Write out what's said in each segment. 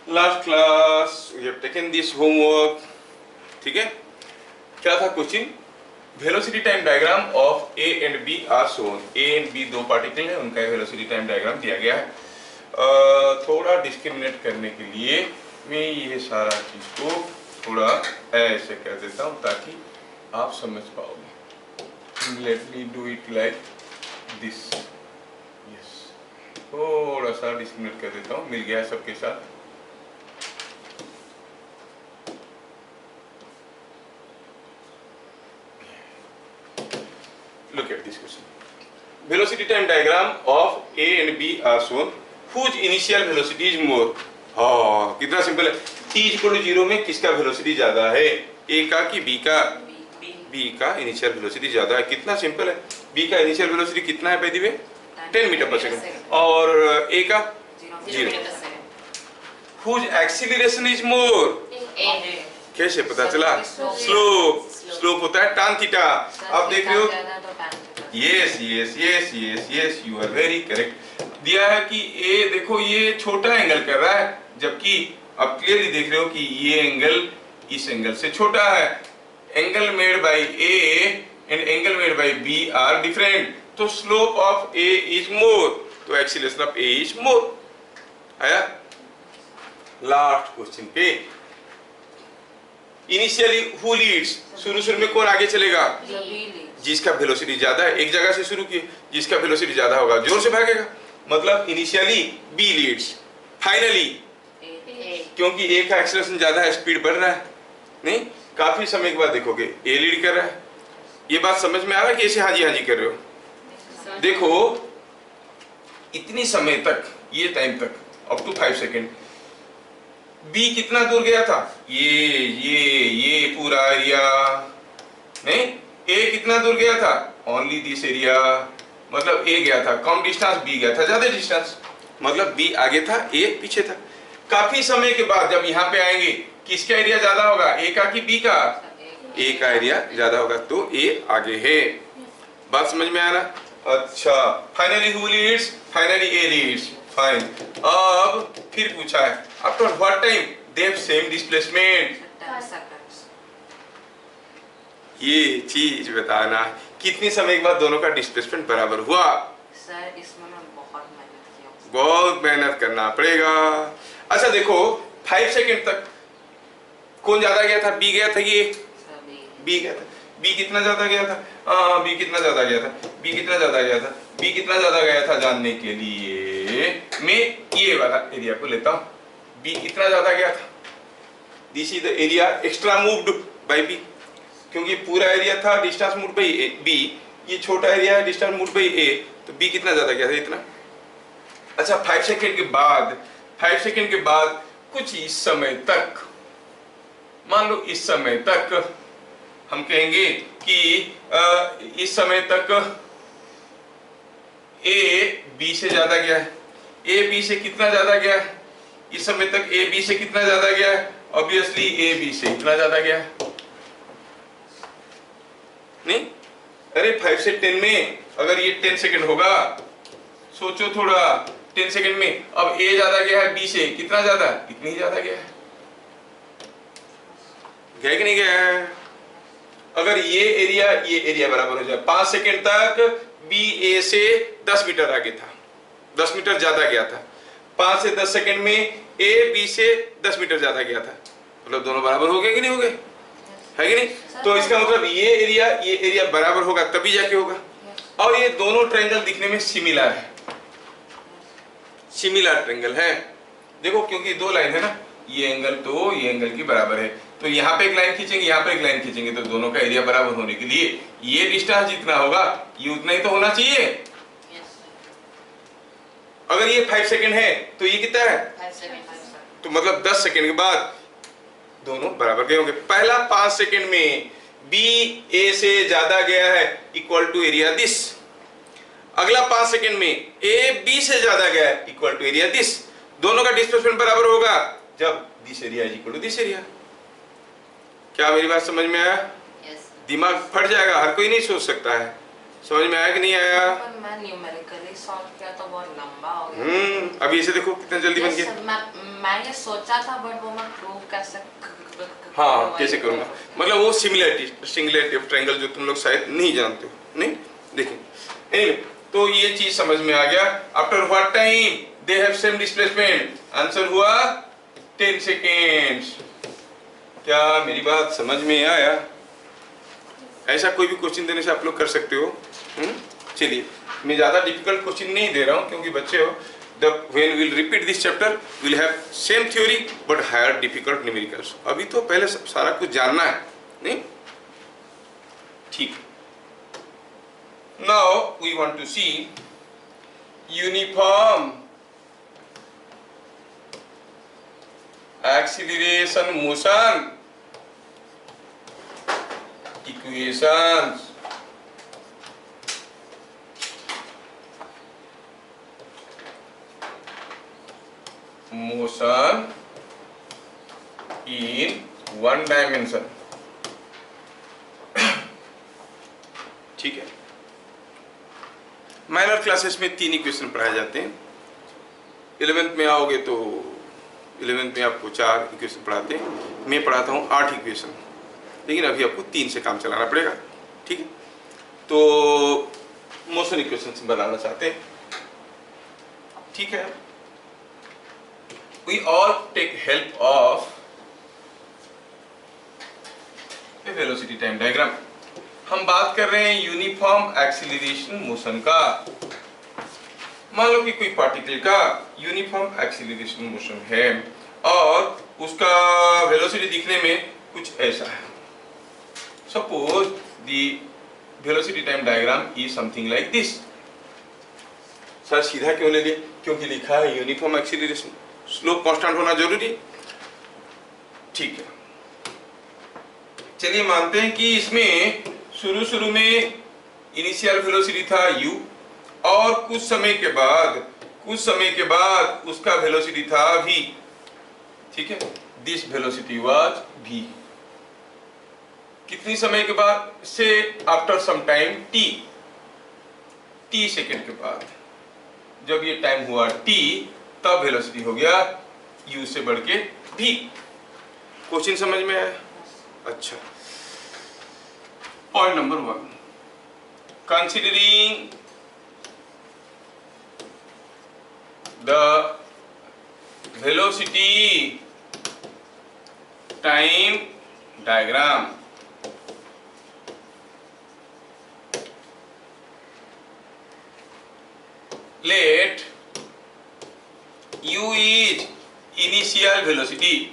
Last class we have taken this homework, ठीक है। क्या था question? Velocity time diagram of a and b are shown. A and b दो particle है, उनका वेलोसिटी टाइम डायग्राम दिया गया है। थोड़ा डिस्क्रिमिनेट करने के लिए मैं ये सारा चीज को थोड़ा ऐसे कर देता हूँ ताकि आप समझ पाओगे। Let me do it like this. Yes, थोड़ा सा डिस्क्रिमिनेट कर देता हूँ, मिल गया सबके साथ। Look at this question. Velocity time diagram of A and B are shown. Whose initial velocity is more? हाँ, कितना सिंपल है। t इक्वल टू 0 में किसका वेलोसिटी ज्यादा है, A का कि B का? B का इनिशियल वेलोसिटी ज्यादा है। कितना सिंपल है। B का इनिशियल वेलोसिटी कितना है बाय द वे? 10 मीटर पर सेकंड। और A का 0। Whose acceleration is more? कैसे पता चला? स्लोप। स्लोप होता है tan थीटा। आप देख रहे हो? Yes yes yes yes yes, you are very correct. दिया है कि ए देखो ये छोटा एंगल कर रहा है, जबकि आप क्लियरली देख रहे हो कि ये एंगल इस एंगल से छोटा है। Angle made by A and angle made by B are different, तो slope of A is more, तो acceleration of A is more. आया? लास्ट क्वेश्चन पे इनिशियली हु लीड्स, शुरू में कौन आगे चलेगा? जिसका वेलोसिटी ज्यादा है। एक जगह से शुरू किए, जिसका वेलोसिटी ज्यादा होगा जोर से भागेगा। मतलब इनिशियली बी लीड्स, फाइनली क्योंकि ए का एक्सेलरेशन ज्यादा है, स्पीड बढ़ रहा है। नहीं, काफी समय के बाद देखोगे ए लीड कर रहा है। ये बात समझ में आ रहा है कि ऐसे हाँ जी कर रहे हो? देखो इतनी समय तक, ये टाइम तक, अप टू 5 सेकेंड, बी कितना दूर गया था? ये पूरा एरिया। नहीं, ए कितना दूर गया था? Only this area. मतलब ए गया था कम डिस्टेंस, बी गया था ज्यादा डिस्टेंस। मतलब बी आगे था, ए पीछे था। काफी समय के बाद जब यहाँ पे आएंगे, किसका एरिया ज्यादा होगा, ए का कि बी का? ए का एरिया ज्यादा होगा, तो ए आगे है। बात समझ में आ रहा? अच्छा, finally who leads? Finally a leads. Fine. अब फिर पूछा है after what time they have same displacement. ये चीज बताना, कितने समय के बाद दोनों का डिस्प्लेसमेंट बराबर हुआ? सर इसमें मैं बहुत मेहनत किया। बहुत मेहनत करना पड़ेगा। अच्छा देखो 5 सेकंड तक कौन ज्यादा गया था? बी गया था ये? बी गया था। बी कितना ज्यादा गया था? बी कितना ज्यादा गया था? बी कितना ज्यादा गया था? बी कितना ज्यादा गया था जानने के लिए मैं ये वाला एरिया को लेता हूँ। बी कितना ज्यादा गया था? This is the area extra moved by b, क्योंकि पूरा एरिया था डिस्टेंस मूव्ड बाय बी, ये छोटा एरिया है डिस्टेंस मूव्ड बाय ए, तो बी कितना ज्यादा गया था? इतना। अच्छा 5 सेकंड के बाद, 5 सेकंड के बाद कुछ इस समय तक, मान लो इस समय तक हम कहेंगे कि इस समय तक ए बी से ज्यादा गया है। ए बी से कितना ज्यादा गया है? इस समय तक ए बी से कितना ज्यादा गया है? ऑब्वियसली ए बी से इतना ज्यादा गया है। नहीं, अरे 5 से 10 में अगर ये 10 सेकंड होगा, सोचो थोड़ा, 10 सेकंड में अब ए ज्यादा गया है बी से, कितना ज्यादा? इतनी ज्यादा गया है। गया कि नहीं गया? अगर ये एरिया बराबर हो जाए, 5 सेकंड तक बी ए से 10 मीटर आगे था, 10 मीटर ज्यादा गया था। 5 से 10 सेकंड में ए बी से 10 मीटर ज्यादा गया था, मतलब दोनों बराबर हो गए कि नहीं हो गए? है कि नहीं? तो इसका मतलब ये एरिया बराबर होगा तभी जाके होगा। और ये दोनों ट्रायंगल दिखने में सिमिलर है, सिमिलर ट्रायंगल है। देखो क्योंकि दो लाइन है ना, ये एंगल तो ये एंगल की बराबर है, तो यहाँ पे एक लाइन खींचेंगे, यहाँ पे एक लाइन खींचेंगे, तो दोनों का एरिया बराबर होने के लिए ये डिस्टेंस जितना होगा ये उतना ही तो होना चाहिए। अगर ये 5 सेकंड है तो ये कितना है? 5 सेकंड। तो मतलब 10 सेकंड के बाद दोनों बराबर गए होंगे। पहला 5 सेकंड में बी ए से ज्यादा गया है, इक्वल टू एरिया दिस। अगला 5 सेकंड में ए बी से ज्यादा गया है, इक्वल टू एरिया दिस। दोनों का डिस्प्लेसमेंट बराबर होगा जब this area is equal to this area. क्या मेरी बात समझ में आया? यस। दिमाग फट जाएगा, हर कोई नहीं सोच सकता है। समझ में आया कि नहीं आया? पर मैं न्यूमेरिकली सॉल्व किया तो बहुत लंबा हो गया। अभी इसे देखो कितना जल्दी बन गया। मैं ये सोचा था बट वो मैं प्रूव कैसे हाँ कैसे करूँगा, मतलब वो सिंगुलैरिटी ऑफ ट्रायंगल जो तुम लोग शायद नहीं जानते हो, नहीं देखिए। Anyway, तो ये चीज समझ में आ गया। After what time they have same displacement, answer हुआ 10 सेकेंड्स। क्या मेरी बात समझ में आया? ऐसा कोई भी क्वेश्चन देने से आप लोग कर सकते हो। चलिए, मैं ज्यादा डिफिकल्ट क्वेश्चन नहीं दे रहा हूँ क्योंकि बच्चे हो, when we'll repeat this chapter we'll have same theory but higher difficult numericals। अभी तो पहले सारा कुछ जानना है, नहीं? ठीक। Now we want to see uniform acceleration motion equations। motion in one dimension। ठीक है, माइनर क्लासेस में 3 इक्वेशन पढ़ाए जाते हैं। 11th में आओगे तो 11th में आपको 4 इक्वेशन पढ़ाते हैं। मैं पढ़ाता हूँ 8 इक्वेशन, लेकिन अभी आपको 3 से काम चलाना पड़ेगा। ठीक है, तो मोशन इक्वेशन बनाना चाहते हैं। ठीक है, we all take help of a velocity time diagram। हम बात कर रहे हैं यूनिफॉर्म एक्सीलरेशन मोशन का। मान लो कि कोई पार्टिकल का यूनिफॉर्म एक्सीलरेशन मोशन है और उसका वेलोसिटी दिखने में कुछ ऐसा है। Suppose the velocity time diagram is something like this. Sir सीधा क्यों ले लिए? क्योंकि लिखा है यूनिफॉर्म एक्सीलरेशन, स्लोप कांस्टेंट होना जरूरी। ठीक है, चलिए मानते हैं कि इसमें शुरू में इनिशियल वेलोसिटी था u और कुछ समय के बाद उसका वेलोसिटी था v। ठीक है, दिस वेलोसिटी वाज v। कितनी समय के बाद से? After some time t second के बाद। जब ये टाइम हुआ t तब वेलोसिटी हो गया u से बढ़ के v। क्वेश्चन समझ में आया? अच्छा, point number 1, considering the velocity time diagram, let u is initial velocity.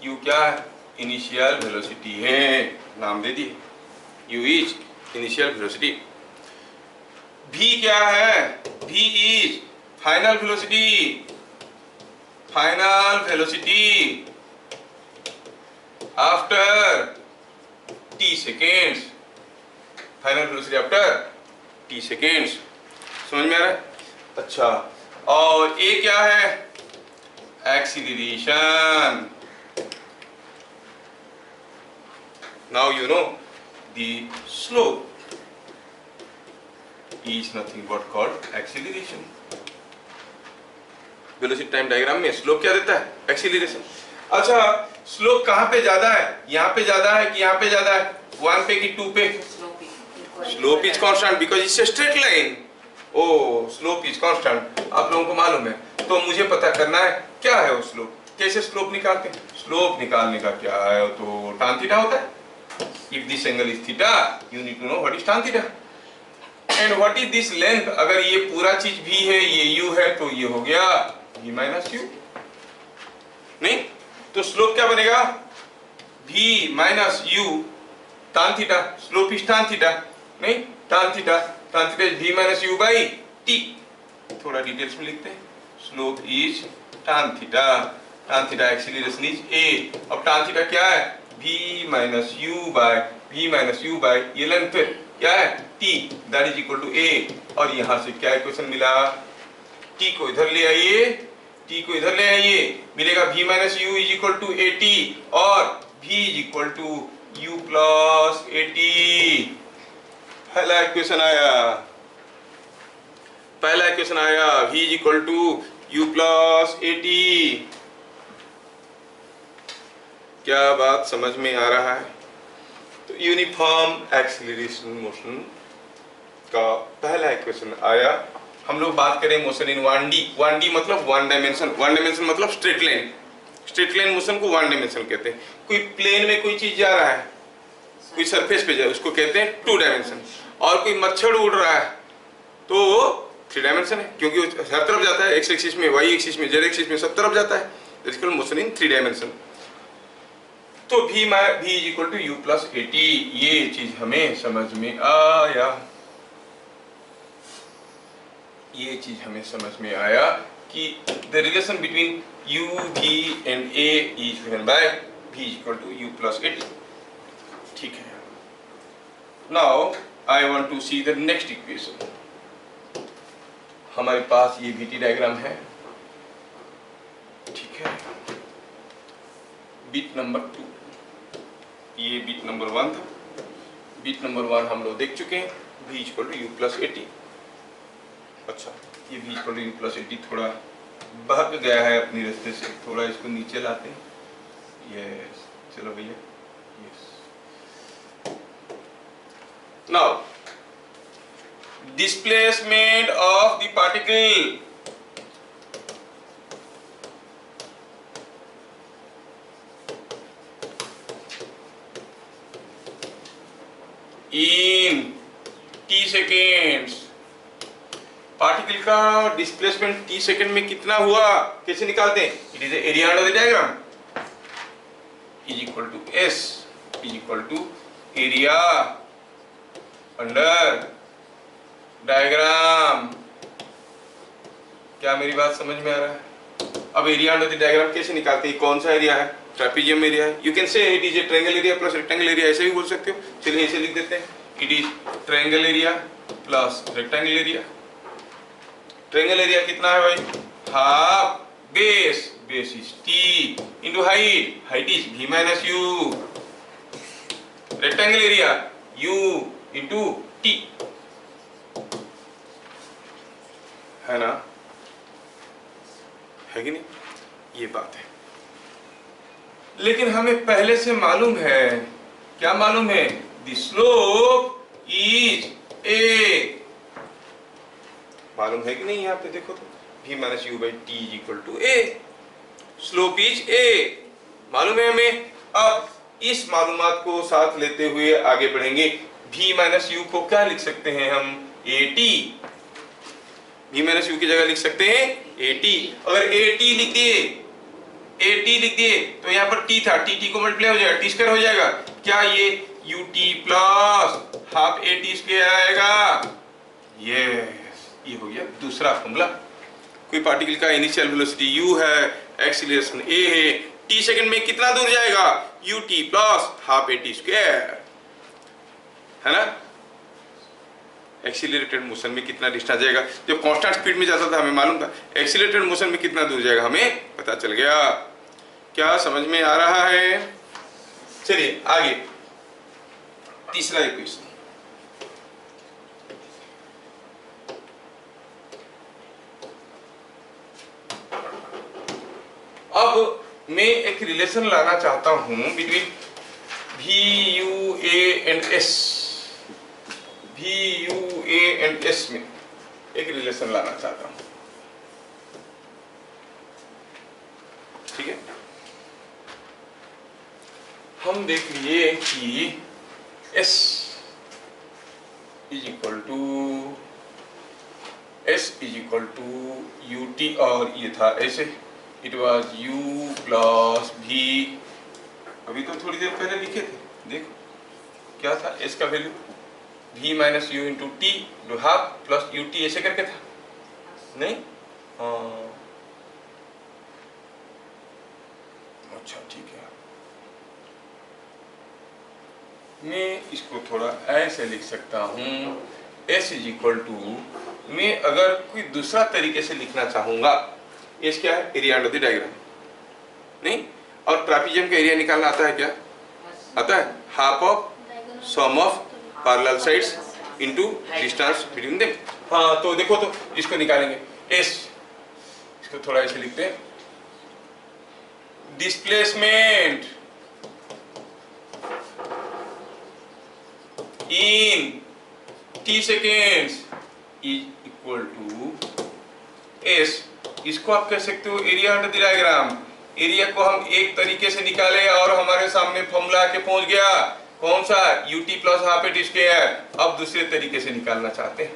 u क्या है? इनिशियल वेलोसिटी है, नाम दे दिए, u is initial velocity. v क्या है? v is final velocity after t seconds. Final velocity after t seconds. समझ में आ रहा है? अच्छा, और a क्या है? Acceleration. Now you know the slope is nothing but called acceleration। Velocity time diagram में स्लोप क्या देता है? एक्सीलरेशन। अच्छा, स्लोप कहाँ पे ज्यादा है? यहाँ पे ज्यादा है कि यहाँ पे ज्यादा है? 1 पे कि 2 पे? Slope is constant because it's a straight line. Oh, slope is constant, आप लोगों को मालूम है। तो मुझे पता करना है क्या है वो स्लोप। कैसे स्लोप निकालते हैं? स्लोप निकालने का क्या है? तो tan थीटा होता है। If this angle is theta, you need to know what is tan theta and what is this length। अगर ये पूरा चीज v है, ये u है, तो ये हो गया v minus u। नहीं तो स्लोप क्या बनेगा? v minus u tan theta। Slope is tan theta। नहीं, tan theta is v minus u by t। थोड़ा डिटेल्स में लिखते हैं। Slope is tan theta acceleration is a। अब tan theta क्या है? v minus u by ये length क्या है? t, that is equal to a। और यहां से क्या इक्वेशन मिला? t को इधर ले आइए, मिलेगा v minus u is equal to at और v is equal to u plus at। पहला इक्वेशन आया, v is equal to u plus A t. क्या बात समझ में आ रहा है? तो यूनिफॉर्म एक्सीलरेशन मोशन का पहला इक्वेशन आया। हम लोग बात करें मोशन इन 1D। 1D मतलब वन डायमेंशन, वन डायमेंशन मतलब straight line. Straight line motion को वन डायमेंशन कहते हैं। कोई प्लेन में कोई चीज जा रहा है, कोई सरफेस पे जाए, उसको कहते हैं 2 डायमेंशन। और कोई मच्छर उड़ रहा है तो 3 डायमेंशन है, क्योंकि वो हर तरफ जाता है, एक्स एक्सिस में, वाई एक्सिस में, जेड एक्सिस में, सब तरफ जाता है। That's called motion in 3 dimension. तो v is equal to you plus A T, ये चीज हमें समझ में आया, ये चीज हमें समझ में आया कि the relation between u, v and a is given by v is equal to you plus A t. ठीक है। Now I want to see the next equation. हमारे पास ये vt डायग्राम है, ठीक है। बीट नंबर 2, ये बीट नंबर 1 था। बीट नंबर 1 हम लोग देख चुके हैं, v equal to you plus A t. अच्छा, ये v equal to you plus A t थोड़ा भाग गया है अपनी रास्ते से, थोड़ा इसको नीचे लाते हैं। यस, चलो भैया, yes. Now displacement of the particle in t seconds. Particle का डिस्प्लेसमेंट t सेकेंड में कितना हुआ, कैसे निकालते हैं? It is area under the diagram is equal to s is equal to area under diagram. क्या मेरी बात समझ में आ रहा है? अब एरिया अंडर द डायग्राम कैसे निकालते हैं? कौन सा एरिया है? ट्रेपेजियम एरिया है। You can say it is a triangle area plus rectangle area, ऐसे भी बोल सकते हो। चलिए ऐसे लिख देते हैं, it is triangle area plus rectangle area. Triangle area कितना है भाई? Half base, base is T into height, height is v minus you. Rectangle area u into T, है ना? है कि नहीं? ये बात है। लेकिन हमें पहले से मालूम है, क्या मालूम है? The slope is a। मालूम है कि नहीं? यहाँ पे देखो तो v minus u by t is equal to a। Slope is a, मालूम है हमें। अब इस मालूमात को साथ लेते हुए आगे बढ़ेंगे। v माइनस यू को क्या लिख सकते हैं हम? at। v माइनस यू की जगह लिख सकते हैं at। अगर at लिख दिए, at लिख दिए तो यहाँ पर t था, t को मल्टीप्लाई हो जाएगा, t स्क्वायर हो जाएगा। क्या ये ut plus half at square आएगा? यस, ये हो गया दूसरा फॉर्मूला। कोई पार्टिकल का इनिशियल वेलोसिटी u है, एक्सीलरेशन a है, t सेकंड में कितना दूर जाएगा? ut plus half at square, है ना? एक्सीलरेटेड मोशन में कितना डिस्टेंस जाएगा? जब कांस्टेंट स्पीड में जाता था हमें मालूम था, एक्सीलरेटेड मोशन में कितना दूर जाएगा हमें पता चल गया। क्या समझ में आ रहा है? चलिए आगे, तीसरा इक्वेशन। अब मैं एक रिलेशन लाना चाहता हूं between v u a and s। v u a and s में एक रिलेशन लाना चाहता हूं, ठीक है? हम देख लिए कि s is equal to ut, और ये था ऐसे, it was u plus v। अभी तो थोड़ी देर पहले लिखे थे, देखो क्या था s का value? v minus you into T half plus ut, ऐसे करके था नहीं? हाँ, अच्छा ठीक है। मैं इसको थोड़ा ऐसे लिख सकता हूँ, s इज इक्वल टू, मैं अगर कोई दूसरा तरीके से लिखना चाहूंगा, s क्या है? एरिया अंडर द डायग्राम, नहीं? और ट्रापेजियम का एरिया निकालना आता है क्या? आता है? Half of sum of parallel sides into distance between them. हाँ तो देखो तो इसको निकालेंगे एस, इसको थोड़ा ऐसे लिखते हैं, displacement in t seconds is equal to s. इसको आप कह सकते हो area under the diagram. Area को हम एक तरीके से निकाले और हमारे सामने फॉर्मूला आके पहुंच गया, कौन सा, ut plus half a t square. अब दूसरे तरीके से निकालना चाहते हैं,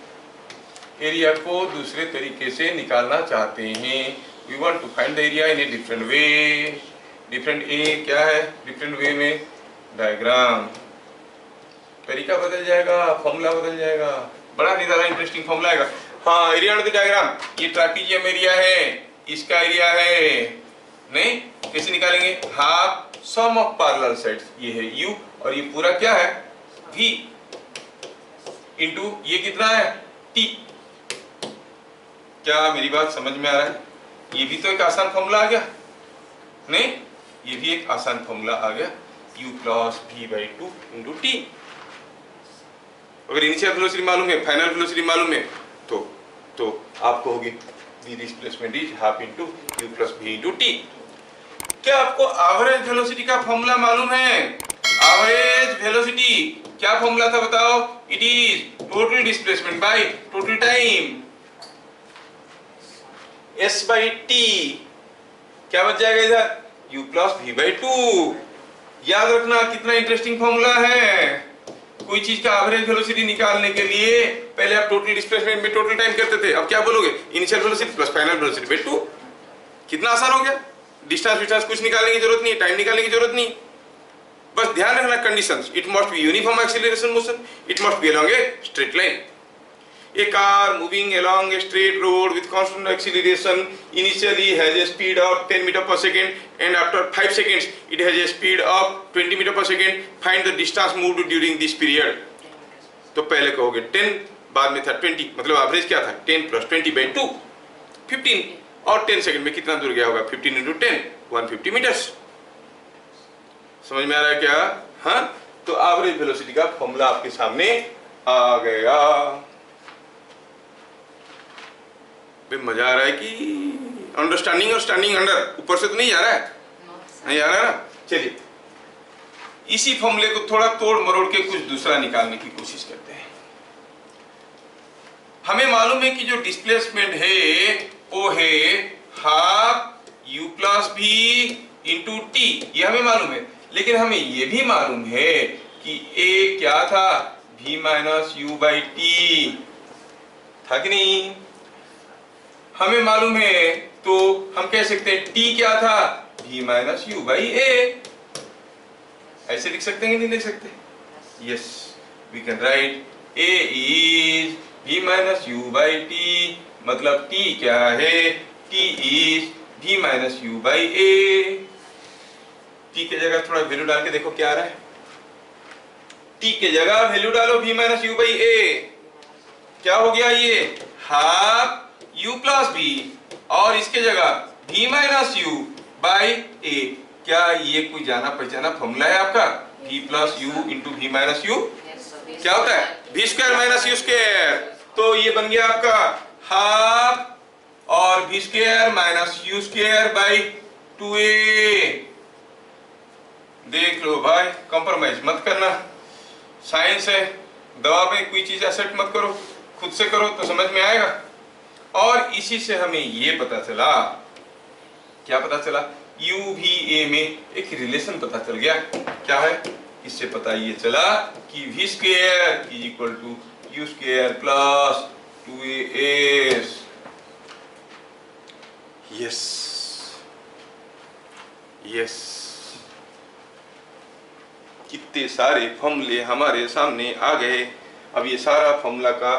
एरिया को दूसरे तरीके से निकालना चाहते हैं। We want to find the area in a different way. Different A क्या है, डिफरेंट वे में डायग्राम, तरीका बदल जाएगा, फॉर्मूला बदल जाएगा, बड़ा नहीं ज्यादा इंटरेस्टिंग फॉर्मूला आएगा। हाँ एरिया अंडर द डायग्राम, ये ट्रापीजियम एरिया है, इसका एरिया है, नहीं कैसे निकालेंगे, half sum of parallel sides, ये है u और ये पूरा क्या है v इंटू ये कितना है t। क्या मेरी बात समझ में आ रहा है? ये भी तो एक आसान फॉर्मूला आ गया, नहीं ये भी एक आसान फॉर्मूला आ गया, u plus v/2 into t। अगर इनिशियल वेलोसिटी मालूम है, फाइनल वेलोसिटी मालूम है, तो आपको होगी v displacement is half into u plus v into t। क्या आपको एवरेज वेलोसिटी का फॉर्मूला मालूम है? एवरेज वेलोसिटी क्या फॉर्मूला था बताओ? It is total displacement bye total time, s by t। क्या बच जाएगा इधर, u प्लस v/2। याद रखना कितना इंटरेस्टिंग फॉर्मूला है। कोई चीज का एवरेज वेलोसिटी निकालने के लिए पहले आप टोटल डिस्प्लेसमेंट में टोटल टाइम करते थे, अब क्या बोलोगे, initial velocity plus final velocity bye 2। कितना आसान हो गया। डिस्टेंस कुछ निकालने की जरूरत नहीं, टाइम निकालने की जरूरत नहीं, बस ध्यान रखना conditions. It must be uniform acceleration motion, it must be along A straight line. A car moving along a straight road with constant acceleration initially has a speed of 10 meter per second and after 5 seconds it has a speed of 20 meter per second. Find the distance moved during this period. तो पहले कहोगे 10, बाद में था 20, मतलब average क्या था 10 plus 20/2 15, और 10 सेकंड में कितना दूर गया होगा 15 इंटू 10 150 मीटर्स। समझ में आ रहा है क्या? हाँ तो एवरेज वेलोसिटी का फॉर्मूला आपके सामने आ गया। मजा आ रहा है कि अंडरस्टैंडिंग और स्टैंडिंग अंडर, ऊपर से तो नहीं जा रहा है, नहीं आ रहा है ना। चलिए इसी फॉर्मूले को थोड़ा तोड़ मरोड़ के कुछ दूसरा निकालने की कोशिश करते हैं। हमें मालूम है कि जो डिस्प्लेसमेंट है वो है half u plus v into T, ये हमें मालूम है, लेकिन हमें ये भी मालूम है कि a क्या था v minus u by T था कि नहीं। हमें मालूम है तो हम कह सकते हैं t क्या था v minus u by a। ऐसे लिख सकते हैं कि नहीं लिख सकते? Yes we can write a is v minus u by t, मतलब t क्या है, t is v minus u by a। t के जगह थोड़ा वैल्यू डाल के देखो क्या आ रहा है, t के जगह वैल्यू डालो v minus u by a, क्या हो गया ये हाफ u प्लस b, और इसके जगह v minus u by a। क्या ये कोई जाना पहचाना फॉर्मूला है आपका, v plus u into v minus u क्या होता है v square minus u square. तो ये बन गया आपका हाफ और v square minus u square by 2a। देख लो भाई, कॉम्प्रोमाइज मत करना, साइंस है, दवा पे कोई चीज एसेट मत करो, खुद से करो तो समझ में आएगा। और इसी से हमें ये पता चला, क्या पता चला, u v a में एक रिलेशन पता चल गया। क्या है, इससे पता ये चला कि v square is equal to u square plus 2as। Yes yes, कितने सारे फॉर्मूले हमारे सामने आ गए। अब ये सारा फॉर्मूला का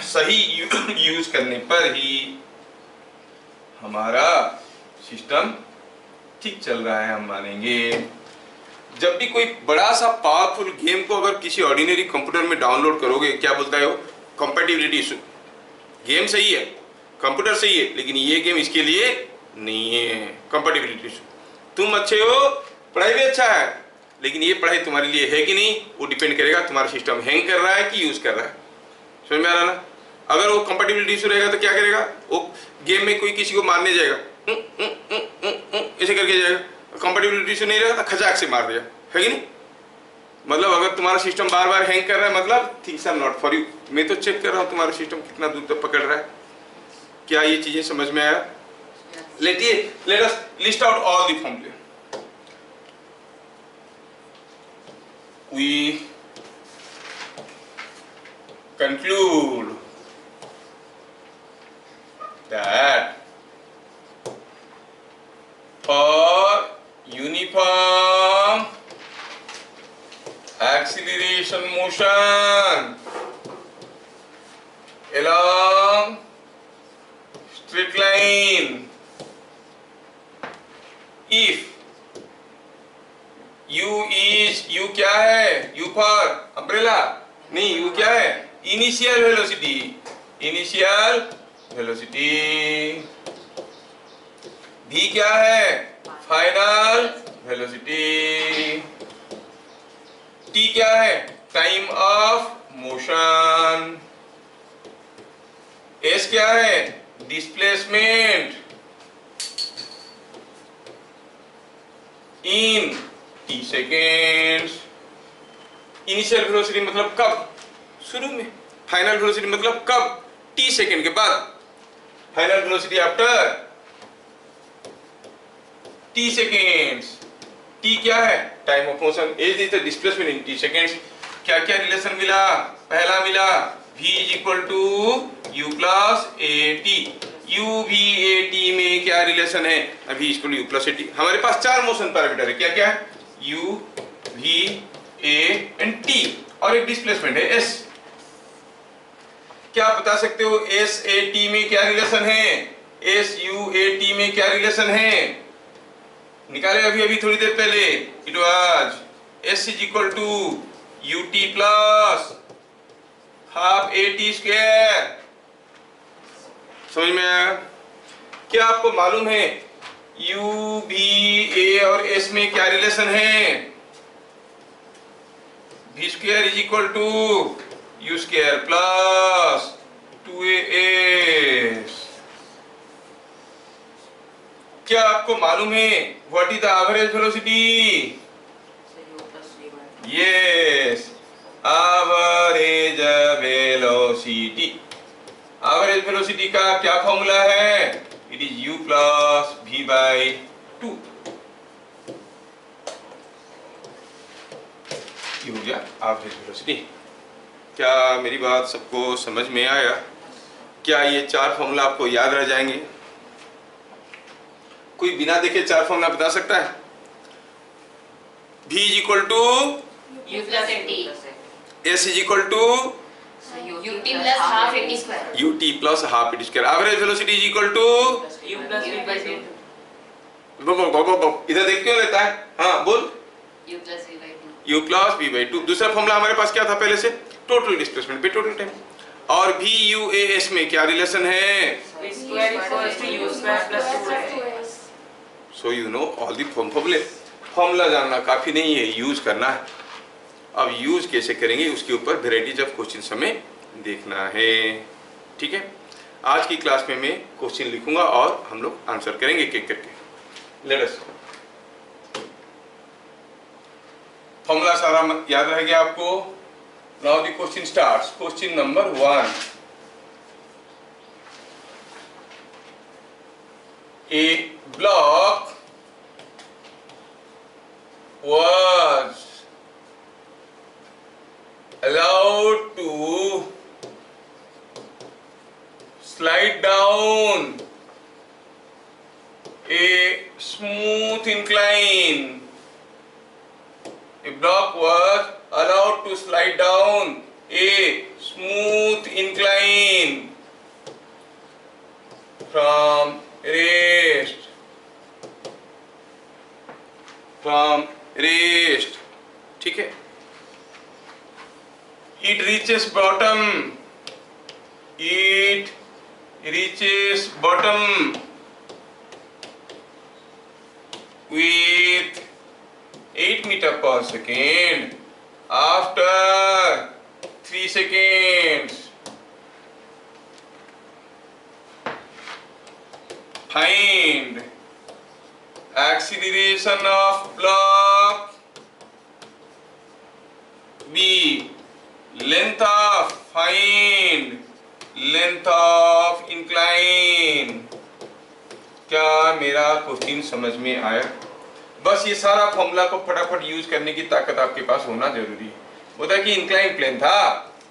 सही यूज करने पर ही हमारा सिस्टम ठीक चल रहा है, हम मानेंगे। जब भी कोई बड़ा सा पावरफुल गेम को अगर किसी ऑर्डिनरी कंप्यूटर में डाउनलोड करोगे, क्या बोलता है वो, कंपैटिबिलिटी इशू। गेम सही है, कंप्यूटर सही है, लेकिन ये गेम इसके लिए नहीं है, कंपैटिबिलिटी इशू। तुम अच्छे हो, पढ़ाई भी अच्छा है, लेकिन ये पढ़ाई तुम्हारे लिए है कि नहीं वो डिपेंड करेगा तुम्हारा सिस्टम हैंग कर रहा है कि यूज कर रहा है। समझ में आ रहा ना? अगर वो कंपेटिबिलिटी इशू रहेगा तो क्या करेगा, वो गेम में कोई किसी को मारने जाएगा, ऐसे करके जाएगा। कंपेटिबिलिटी इशू नहीं रहेगा तो खजाक से मार दिया, है कि नहीं? मतलब अगर तुम्हारा सिस्टम बार बार हैंग कर रहा है मतलब things are not for you. मैं तो चेक कर रहा हूँ तुम्हारा सिस्टम कितना दूर तक पकड़ रहा है। क्या ये चीजें समझ में आया? Let us list out all the फॉर्मूले। We conclude that for uniform acceleration motion along straight line, if U क्या है? U फॉर अम्ब्रेला नहीं, U क्या है? Initial velocity, initial velocity. V क्या है? Final velocity. T क्या है? Time of motion. S क्या है? Displacement in T seconds. Initial velocity मतलब कब? शुरू में। फाइनल वेलोसिटी मतलब कब? T सेकेंड के बाद। Final velocity after T seconds. T क्या है? Time of motion. S is the displacement in T seconds. क्या क्या रिलेशन मिला? पहला मिला V is equal to U plus AT। U V AT में क्या रिलेशन है? V is equal to U plus AT। हमारे पास चार मोशन पैरामीटर है। क्या क्या है? U V A and T और एक डिस्प्लेसमेंट है S। क्या आप बता सकते हो S A T में क्या रिलेशन है? S U A T में क्या रिलेशन है? निकाले अभी अभी थोड़ी देर पहले। It was S is equal to UT plus half AT square. समझ में आया? क्या आपको मालूम है U V A और S में क्या रिलेशन है? V square is equal to U square plus 2AS। क्या आपको मालूम है what is the average velocity? Yes, average velocity. Average velocity का क्या फॉर्मूला है? It is U plus V by 2। ये हो गया एवरेज वेलोसिटी। क्या मेरी बात सबको समझ में आया? क्या ये चार फॉर्मूला आपको याद रह जाएंगे? कोई बिना देखे चार फॉर्मूला बता सकता है? V is equal to U plus AT S is equal to UT plus half AT square UT plus half AT square. Average velocity is equal to U plus V by 2 इधर देख क्यों लेता है? हाँ बोल। U plus V by 2 U plus V by 2। दूसरा formula हमारे पास क्या था पहले से? टोटल डिस्प्लेसमेंट पे टोटल टाइम। और V U A S में क्या रिलेशन है? V square equals to U square plus 2S। So you know all the फॉर्मूले। फॉर्मूला जानना काफी नहीं है, यूज करना है। अब यूज कैसे करेंगे उसके ऊपर वेराइटीज ऑफ क्वेश्चन हमें देखना है। ठीक है, आज की क्लास में मैं क्वेश्चन लिखूंगा और हम लोग आंसर करेंगे एक एक करके। Let us. फॉर्मूला सारा याद रह गया आपको? Now the question starts. Question number 1। A block was allowed to slide down a smooth incline. A block was allowed to slide down a smooth incline from rest। ठीक है, it reaches bottom with 8 metre per second after 3 seconds. Find acceleration of block B. Length of find length of incline. क्या मेरा question समझ में आया? बस ये सारा फॉर्मूला को फटाफट यूज करने की ताकत आपके पास होना जरूरी है। होता है कि इंक्लाइन प्लेन था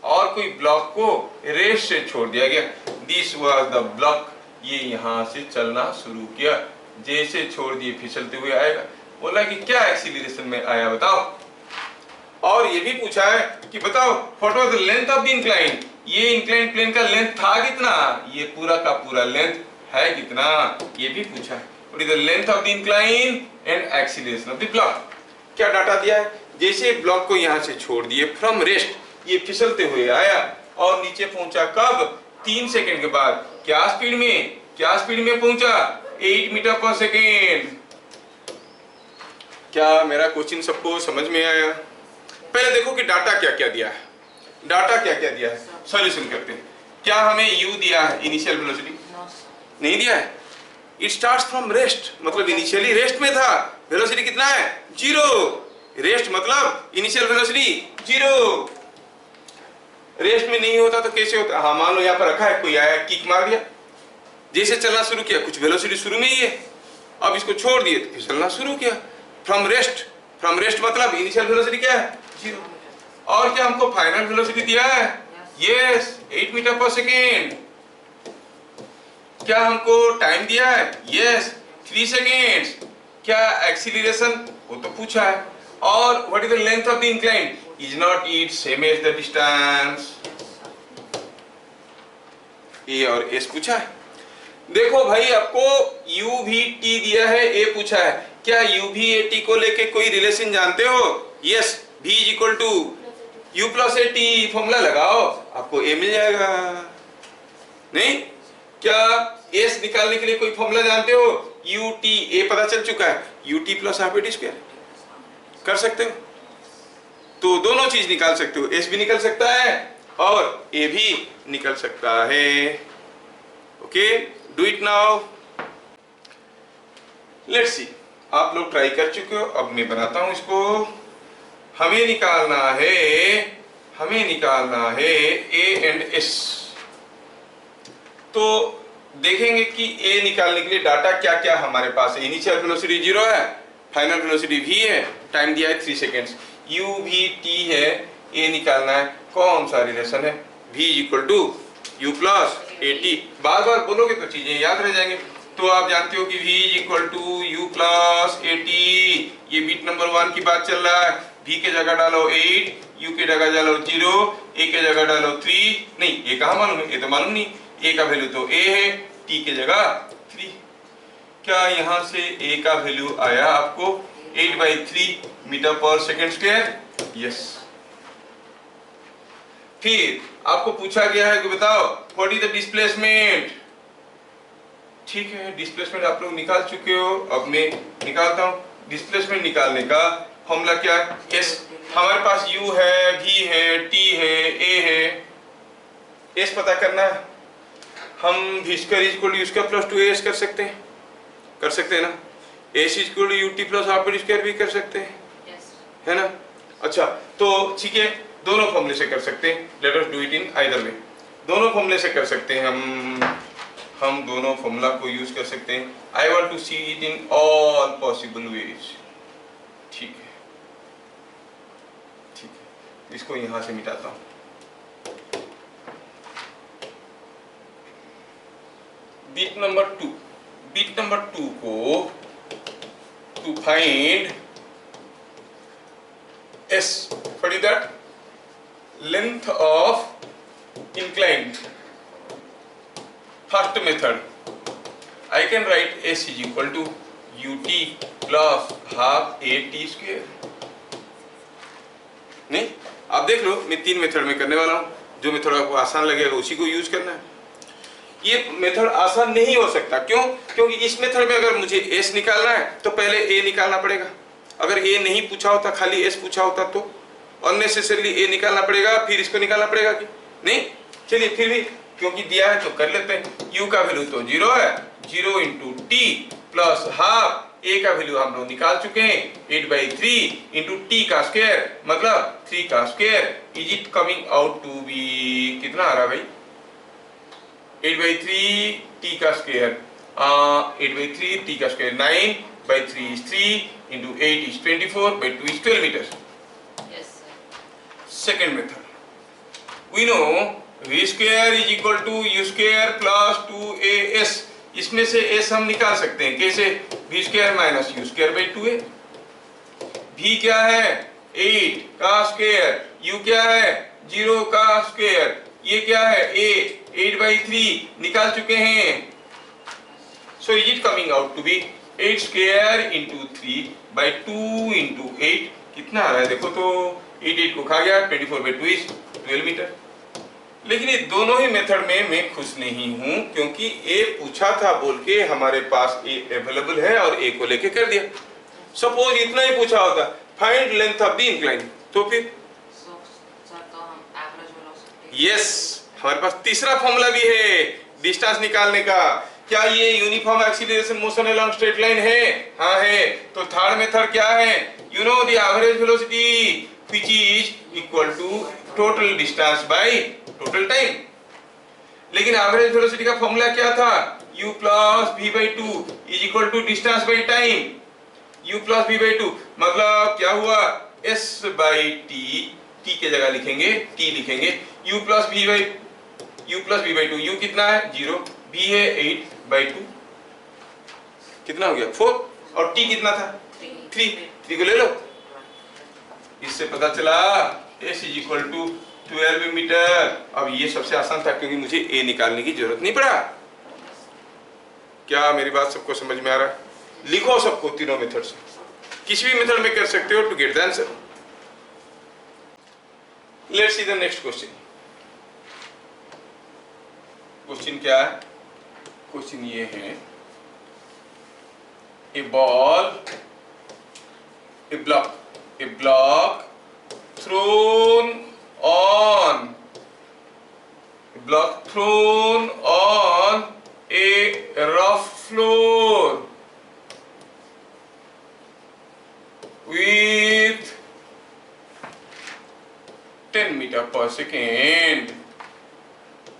और कोई ब्लॉक को रेस्ट से छोड़ दिया गया। This was the block. ये यहाँ से चलना शुरू किया, जैसे छोड़ दिए फिसलते हुए आएगा। बोला कि क्या एक्सीलरेशन में आया बताओ। और ये भी पूछा है कि बताओ what was the length of the incline. ये इंक्लाइन प्लेन का लेंथ था कितना, ये पूरा का पूरा लेंथ है कितना, ये भी पूछा है। What is the length of the incline and acceleration of the block. क्या डाटा दिया है, जैसे ब्लॉक को यहाँ से छोड़ दिए फ्रॉम रेस्ट, ये फिसलते हुए आया और नीचे पहुंचा कब, 3 सेकंड के बाद। क्या स्पीड में पहुंचा, 8 मीटर पर सेकेंड। क्या मेरा क्वेश्चन सबको समझ में आया? पहले देखो कि डाटा क्या क्या दिया है। डाटा क्या क्या दिया है, सॉल्यूशन करते हैं। क्या हमें यू दिया है इनिशियल वेलोसिटी? नहीं दिया है। इट स्टार्ट्स फ्रॉम रेस्ट, मतलब इनिशियली रेस्ट में था। वेलोसिटी कितना है, 0। रेस्ट मतलब इनिशियल वेलोसिटी 0। रेस्ट में नहीं होता तो कैसे होता? हाँ, मान लो यहाँ पर रखा है, कोई आया किक मार दिया, जैसे चलना शुरू किया, कुछ वेलोसिटी शुरू में ही है, अब इसको छोड़ दिए तो फिसलना शुरू किया। फ्रॉम रेस्ट मतलब इनिशियल वेलोसिटी क्या है, 0। और क्या हमको फाइनल वेलोसिटी दिया है? Yes, 8 metre per second. क्या हमको टाइम दिया है? Yes, 3 seconds. क्या एक्सीलरेशन, वो तो पूछा है। और what is the length of the incline? Is not it same as the distance? A और एस पूछा है। देखो भाई, आपको यू भी टी दिया है, ए पूछा है। क्या यू भी ए टी को लेके कोई रिलेशन जानते हो? Yes, v is equal to you plus A T. Formula लगाओ, आपको ए मिल जाएगा। नहीं? क्या एस निकालने के लिए कोई फॉर्मूला जानते हो? यू टी, ए पता चल चुका है, U T plus half A T square कर सकते हो। तो दोनों चीज निकाल सकते हो, एस भी निकल सकता है और ए भी निकल सकता है। Okay, do it now. Let's see, आप लोग ट्राई कर चुके हो, अब मैं बनाता हूं इसको। हमें निकालना है ए एंड एस। तो देखेंगे कि ए निकालने के लिए डाटा क्या क्या हमारे पास है। इनिशियल वेलोसिटी 0 है, फाइनल वेलोसिटी v है, टाइम दिया है 3 सेकेंड्स, u v t है, ए निकालना है। कौन सा रिलेशन है? v equal to you plus A t. बार बार बोलोगे तो चीजें याद रह जाएंगे। तो आप जानते हो कि v equal to you plus A T. ये बिट नंबर 1 की बात चल रहा है। v के जगह डालो 8, u के जगह डालो 0, a के जगह डालो 3। नहीं, a कहाँ मालूम है, ये तो मालूम नहीं। a का वैल्यू तो a है, t के जगह 3। क्या यहाँ से a का वैल्यू आया आपको 8/3 metre per second square? Yes. फिर आपको पूछा गया है कि बताओ व्हाट इज द डिस्प्लेसमेंट। ठीक है, डिस्प्लेसमेंट आप लोग निकाल चुके हो, अब मैं निकालता हूं। डिस्प्लेसमेंट निकालने का फॉर्मूला क्या है? एस। हमारे पास u है, v है, t है, a है, s पता करना है। हम v square equal to u square plus 2as कर सकते हैं ना। s equal to ut plus half A square भी कर सकते हैं, है ना। अच्छा, तो ठीक है, दोनों फॉर्मूले से कर सकते हैं। Let us do it in either way. दोनों फॉर्मूले से कर सकते हैं हम दोनों फॉर्मूला को यूज कर सकते हैं। I want to see it in all possible ways. ठीक है, इसको यहां से मिटाता हूं। बिट नंबर 2 को to find s, what is that? Length of incline. First method, I can write s is equal to ut plus half a t square. नहीं, आप देख लो, मैं 3 मेथड में करने वाला हूँ। जो मेथड आपको आसान लगेगा उसी को यूज करना है। ये मेथड आसान नहीं हो सकता, क्यों? क्योंकि इस मेथड में अगर मुझे s निकालना है तो पहले a निकालना पड़ेगा। अगर ए नहीं पूछा होता, खाली एस पूछा होता तो अननेसेसरली ए निकालना पड़ेगा, फिर इसको निकालना पड़ेगा कि नहीं? चलिए फिर भी क्योंकि दिया है तो कर लेते हैं। यू का वैल्यू तो 0 है, 0 इंटू टी प्लस हाफ, ए का वैल्यू हम लोग निकाल चुके हैं 8/3 इंटू टी का स्क्वायर मतलब 3 का square. Is it coming out to be कितना आ रहा भाई? 8/3 टी का स्क्वायर, 8/3 टी का square 9/3 is 3 into 8 is 24/2 is 12 meters. Yes, sir. Second method. We know v square is equal to u square plus 2as. इसमें से s हम निकाल सकते हैं कैसे? v square minus u square by 2a. v क्या है? 8 का स्क्वायर, u क्या है? 0 का स्क्वायर, ये क्या है? a 8/3 निकाल चुके हैं। So is it coming out to be 8 square into 3/2 into 8 कितना आ रहा है? देखो तो 8 को खा गया, 24/2 is 12 मीटर। लेकिन ये दोनों ही मेथड में मैं खुश नहीं हूं क्योंकि ए पूछा था बोल के हमारे पास ए अवेलेबल है और ए को लेके कर दिया। सपोज इतना ही पूछा होता, find length of the incline, तो फिर So, sir, तो हम एवरेज वेलोसिटी। यस, हमारे पास तीसरा फॉर्मूला भी है डिस्टेंस निकालने का। क्या ये uniform acceleration motion along straight line है? हाँ है। तो थर्ड मेथड क्या है? You know the average velocity which is equal to total distance by total time. लेकिन एवरेज वेलोसिटी का फॉर्मूला क्या था? u plus v/2 is equal to distance by time. u plus v/2 मतलब क्या हुआ? s bye t, t के जगह लिखेंगे t लिखेंगे, u प्लस v/2, u कितना है? 0, v है 8/2, कितना हो गया? 4, और t कितना था? 3 को ले लो। इससे पता चला s is equal to 12 metre. अब ये सबसे आसान था क्योंकि मुझे a निकालने की जरूरत नहीं पड़ा। क्या मेरी बात सबको समझ में आ रहा है? लिखो सबको तीनों मेथड से, किसी भी मेथड में कर सकते हो to get the answer. Let's see the next question. Question क्या है? क्वेश्चन ये है, ए block thrown on a rough floor with 10 meter per second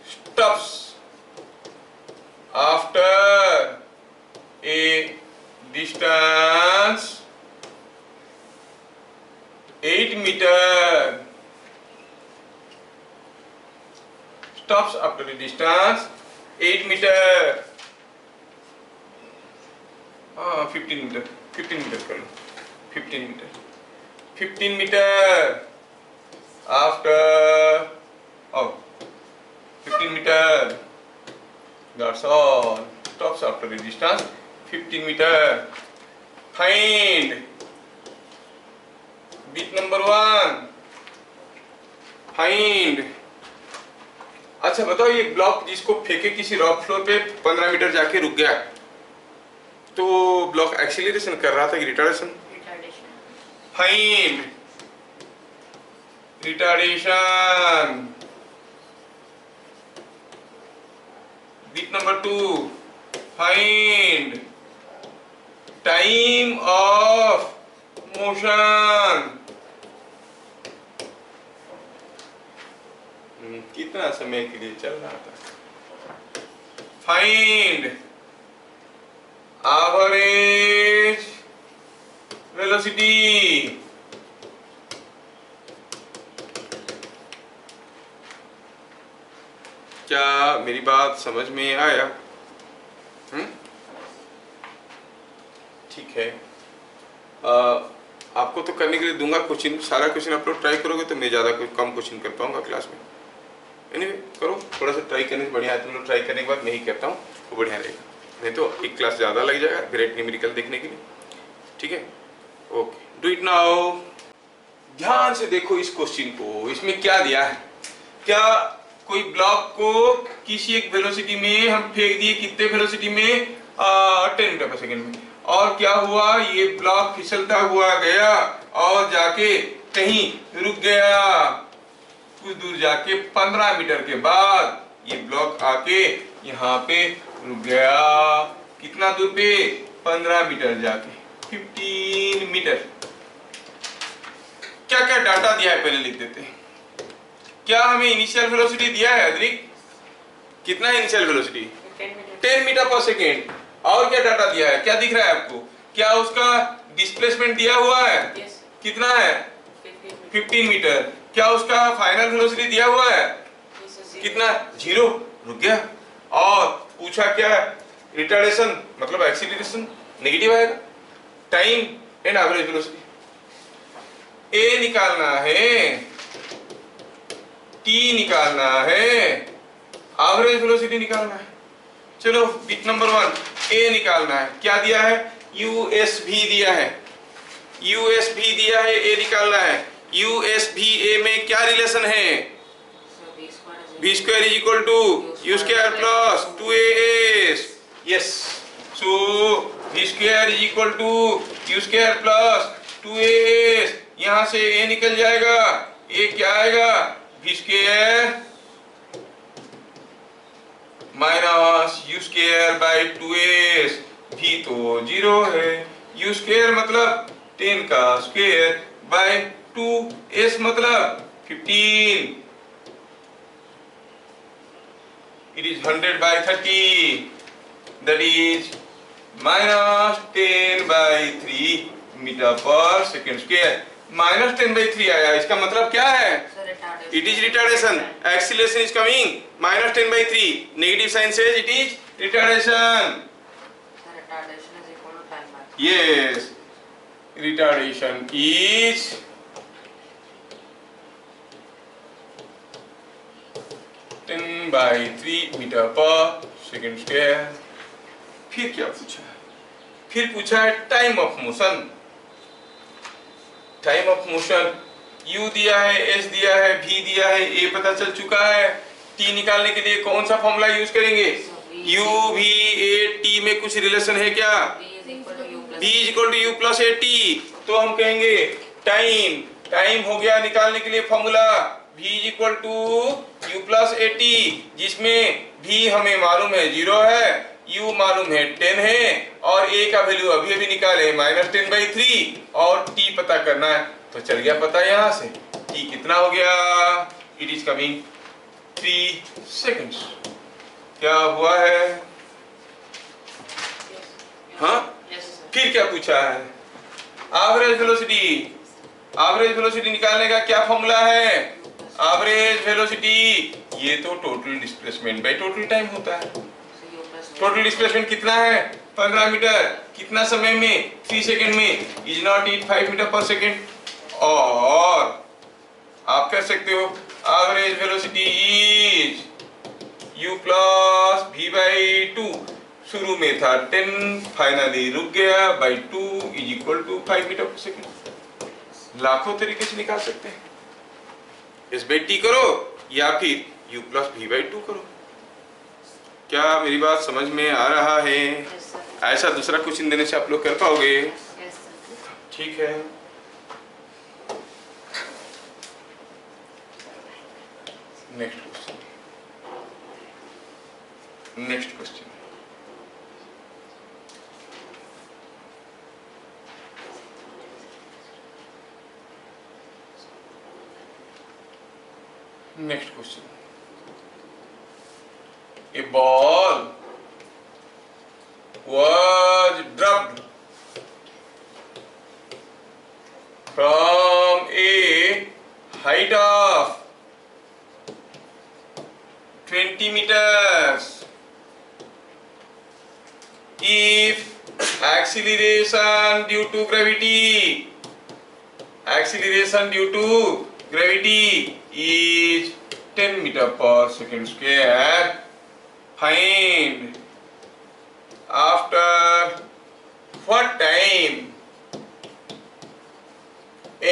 stops after a distance 8 meter, stops after a distance 8 meter, 15 meter कर लो, 15 meter after 15 meter, that's all, stops after a distance 15 meter. Find bit number 1, find। अच्छा बताओ, ये block जिसको फेंके किसी rock floor पे 15 metre जाके रुक गया, तो ब्लॉक एक्सीलरेशन कर रहा था कि retardation? Find retardation. Bit number 2, find time of motion. कितना समय के लिए चल रहा था? Find average velocity. क्या मेरी बात समझ में आया? ठीक है। आपको तो करने के लिए दूंगा क्वेश्चन, सारा क्वेश्चन आप लोग ट्राई करोगे तो मैं ज़्यादा कम क्वेश्चन कर पाऊंगा क्लास में। एनीवे करो, थोड़ा सा ट्राई करने से बढ़िया है। तुम लोग ट्राई करने के बाद मैं ही करता हूँ वो बढ़िया रहेगा, नहीं तो एक क्लास ज़्यादा लग जाएगा ग्रेट न्यूमेरिकल देखने के लिए। ठीक है, ओके, डू इट नाउ। ध्यान से देखो इस क्वेश्चन को, इसमें क्या दिया है? क्या कोई ब्लॉक को किसी एक वेलोसिटी में हम फेंक दिए, कितने वेलोसिटी में? 10 मीटर पर सेकेंड में। और क्या हुआ, ये ब्लॉक फिसलता हुआ गया और जाके कहीं रुक गया। कुछ दूर जाके 15 मीटर के बाद ये ब्लॉक आके यहाँ पे रुक गया। कितना दूर पे, 15 मीटर जाके 15 मीटर। क्या क्या डाटा दिया है पहले लिख देते हैं। क्या हमें इनिशियल वेलोसिटी दिया है अद्रिक, कितना initial velocity, 10 metre per second. और क्या डाटा दिया है, क्या दिख रहा है आपको, क्या उसका डिस्प्लेसमेंट दिया हुआ है, कितना है 15 मीटर। क्या उसका फाइनल वेलोसिटी दिया हुआ है, कितना, 0, रुक गया। और पूछा क्या, रिटार्डेशन मतलब एक्सीलरेशन नेगेटिव आएगा। टाइम एंड एवरेज वेलोसिटी ए निकालना है, टी निकालना है, एवरेज वेलोसिटी निकालना है। चलो बिट नंबर 1 ए निकालना है। क्या दिया है, यूएसवी दिया है, यूएसवी दिया है, ए निकालना है। यूएसवी ए में क्या रिलेशन है, v square is equal to u square plus 2as. Yes. So v square is equal to u square plus 2as. यहाँ से a निकल जाएगा, a क्या आएगा, v square minus u square by 2as। v तो 0 है, u square मतलब 10 का स्क्वायर by 2s मतलब 15। It is 100 by 30, that is minus 10 by 3 metre per second square. Minus 10 by 3 आया, इसका मतलब क्या है, it is retardation. Acceleration is coming minus 10 by 3, negative sign says it is retardation. Yes, retardation is by 3 metre per second square. फिर क्या पूछा है, फिर पूछा है time of motion. Time of motion u दिया है, s दिया है, v दिया है, a पता चल चुका है। t निकालने के लिए कौन सा फॉर्मूला यूज करेंगे, u v a t में कुछ रिलेशन है क्या, v is equal to u plus a t। तो हम कहेंगे टाइम, टाइम हो गया निकालने के लिए formula v is equal to u plus 80, जिसमें v हमें मालूम है 0 है, u मालूम है 10 है, और a का वैल्यू अभी अभी निकाले माइनस 10 by 3, और t पता करना है। तो चल गया पता यहाँ से, t कितना हो गया, इट इज कमिंग 3 सेकेंड्स। क्या हुआ है, हाँ। फिर क्या पूछा है, एवरेज वेलोसिटी। एवरेज वेलोसिटी निकालने का क्या फॉर्मूला है, एवरेज वेलोसिटी, ये तो total displacement bye total time होता है। टोटल डिस्प्लेसमेंट कितना है, 15 मीटर, कितना समय में, 3 सेकेंड में, is not it 5 metre per second. और आप कह सकते हो average velocity is u plus v by 2। शुरू में था 10, फाइनली रुक गया by 2 is equal to 5 metre per second. लाखों तरीके से निकाल सकते हैं, इस बाई टी करो या फिर u प्लस v बाई 2 करो। क्या मेरी बात समझ में आ रहा है, ऐसा दूसरा क्वेश्चन देने से आप लोग कर पाओगे, ठीक है। Next question, next question, next question. A ball was dropped from a height of 20 meters. If acceleration due to gravity, acceleration due to gravity is 10 meter per second square, find after what time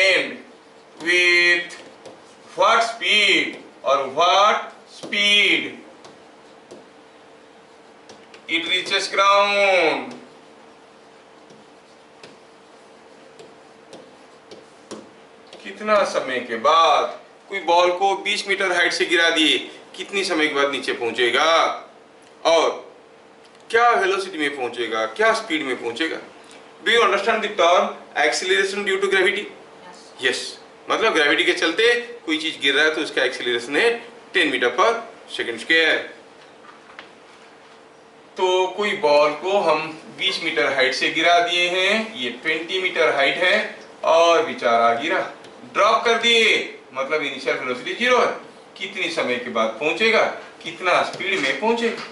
and with what speed or what speed it reaches ground. कितना समय के बाद। कोई ball को 20 metre height से गिरा दिए, कितनी समय के बाद नीचे पहुंचेगा और क्या वेलोसिटी में पहुंचेगा, क्या स्पीड में पहुंचेगा। Do you understand the term acceleration due to gravity? Yes. Yes, मतलब ग्रेविटी के चलते कोई चीज गिर रहा है तो उसका एक्सीलरेशन है 10 मीटर पर सेकंड स्क्वायर। तो कोई बॉल को हम 20 मीटर हाइट से गिरा दिए हैं, ये 20 मीटर हाइट है और बेचारा गिरा, ड्रॉप कर दिए, मतलब इनिशियल वेलोसिटी 0 है। कितनी समय के बाद पहुंचेगा, कितना स्पीड में पहुंचेगा।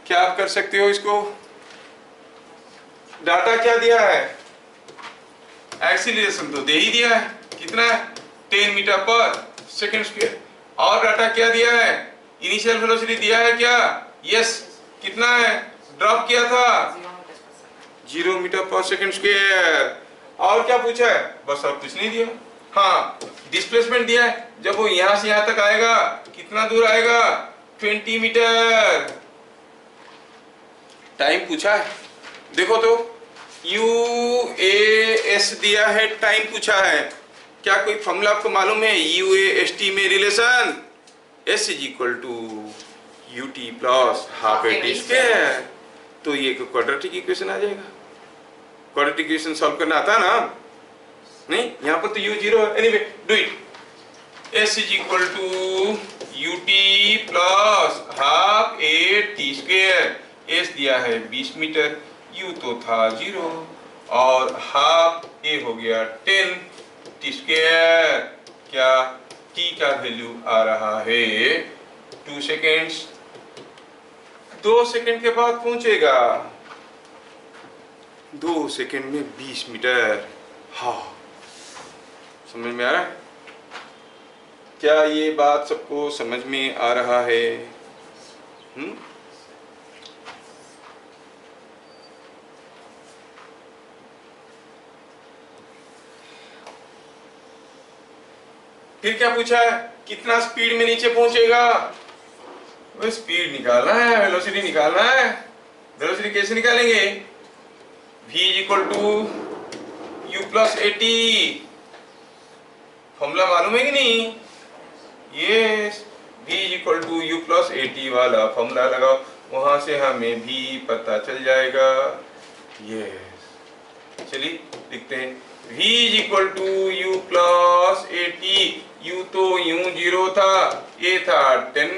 क्या आप कर सकते हो इसको? डाटा क्या दिया है, एक्सीलरेशन तो दे ही दिया है, कितना है 10 मीटर पर सेकंड स्क्वायर। और डाटा क्या दिया है, इनिशियल वेलोसिटी दिया है क्या, यस, कितना है, ड्रॉप किया था 0 मीटर पर सेकंड स्क्वायर। और क्या पूछा है, बस और कुछ नहीं दिया। हाँ, डिस्प्लेसमेंट दिया है, जब वो यहां से यहां तक आएगा कितना दूर आएगा, 20 मीटर। टाइम पूछा है, देखो तो UAS दिया है, टाइम पूछा है। क्या कोई फॉर्मूला आपको मालूम है UAST में relation? S is equal to UT plus half AT square. तो ये क्वाड्रेटिक इक्वेशन आ जाएगा। क्वाड्रेटिक इक्वेशन सॉल्व करना आता है ना? नहीं, यहाँ पर तो U0 है। Anyway do it. S is equal to UT plus half AT square. S दिया है 20 मीटर, U तो था 0 और हाफ A हो गया 10 T स्क्वायर। क्या T का वैल्यू आ रहा है 2 सेकेंड्स। 2 सेकेंड के बाद पहुंचेगा, 2 सेकेंड में 20 मीटर। हाँ, समझ में आ रहा है? क्या ये बात सबको समझ में आ रहा है? फिर क्या पूछा है, कितना स्पीड में नीचे पहुंचेगा। वो स्पीड निकालना है, वेलोसिटी निकालना है। वेलोसिटी कैसे निकालेंगे, v is equal to u plus AT। Formula मालूम है कि नहीं? Yes, v is equal to u plus AT वाला फॉर्मूला लगाओ, वहां से हमें भी पता चल जाएगा। यस, चलिए लिखते हैं, v is equal to u plus AT। u तो u0 था, a था 10,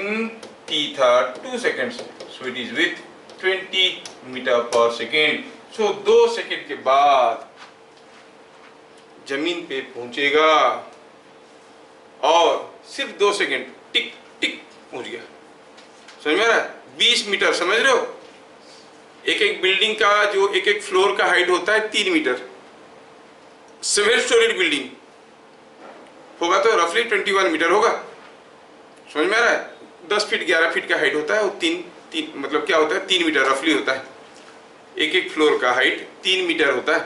t था 2 seconds, so it is with 20 metre per second. So 2 second के बाद जमीन पे पहुंचेगा और सिर्फ 2 सेकेंड, टिक टिक पहुंच गया। समझ में आ रहा है? 20 मीटर, समझ रहे हो? एक एक बिल्डिंग का जो एक एक फ्लोर का हाइट होता है 3 मीटर। 7 स्टोरीड बिल्डिंग होगा तो रफली 21 मीटर होगा। समझ में आ रहा है? 10 फीट 11 फीट का हाइट होता है, और 3 मतलब क्या होता है, 3 मीटर रफली होता है। एक एक फ्लोर का हाइट 3 मीटर होता है।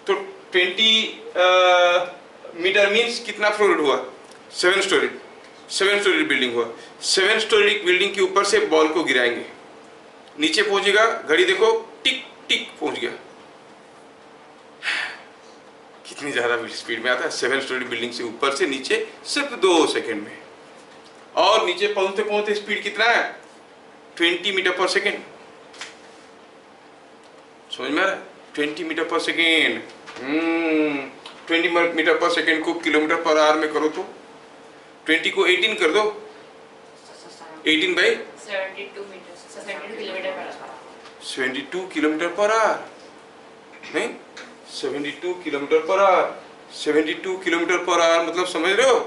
तो 20 मीटर मीन्स कितना फ्लोर हुआ, 7 स्टोरी। 7 स्टोरी बिल्डिंग हुआ। 7 स्टोरी बिल्डिंग के ऊपर से बॉल को गिराएंगे, नीचे पहुंचेगा, घड़ी देखो, टिक टिक पहुंच गया। कितनी ज्यादा स्पीड में आता है, 7 स्टोरी बिल्डिंग से ऊपर से नीचे सिर्फ 2 सेकेंड में। और नीचे पहुंचते पहुंचते स्पीड कितना है, 20 मीटर पर सेकेंड। समझ में आ रहा है? 20 metre per second. 20 metre per second को किलोमीटर पर आवर में करो तो 20 को 18 कर दो, 18 बाई 72 किलोमीटर पर आवर, नहीं 72 kilometre per hour. 72 kilometre per hour मतलब समझ रहे हो,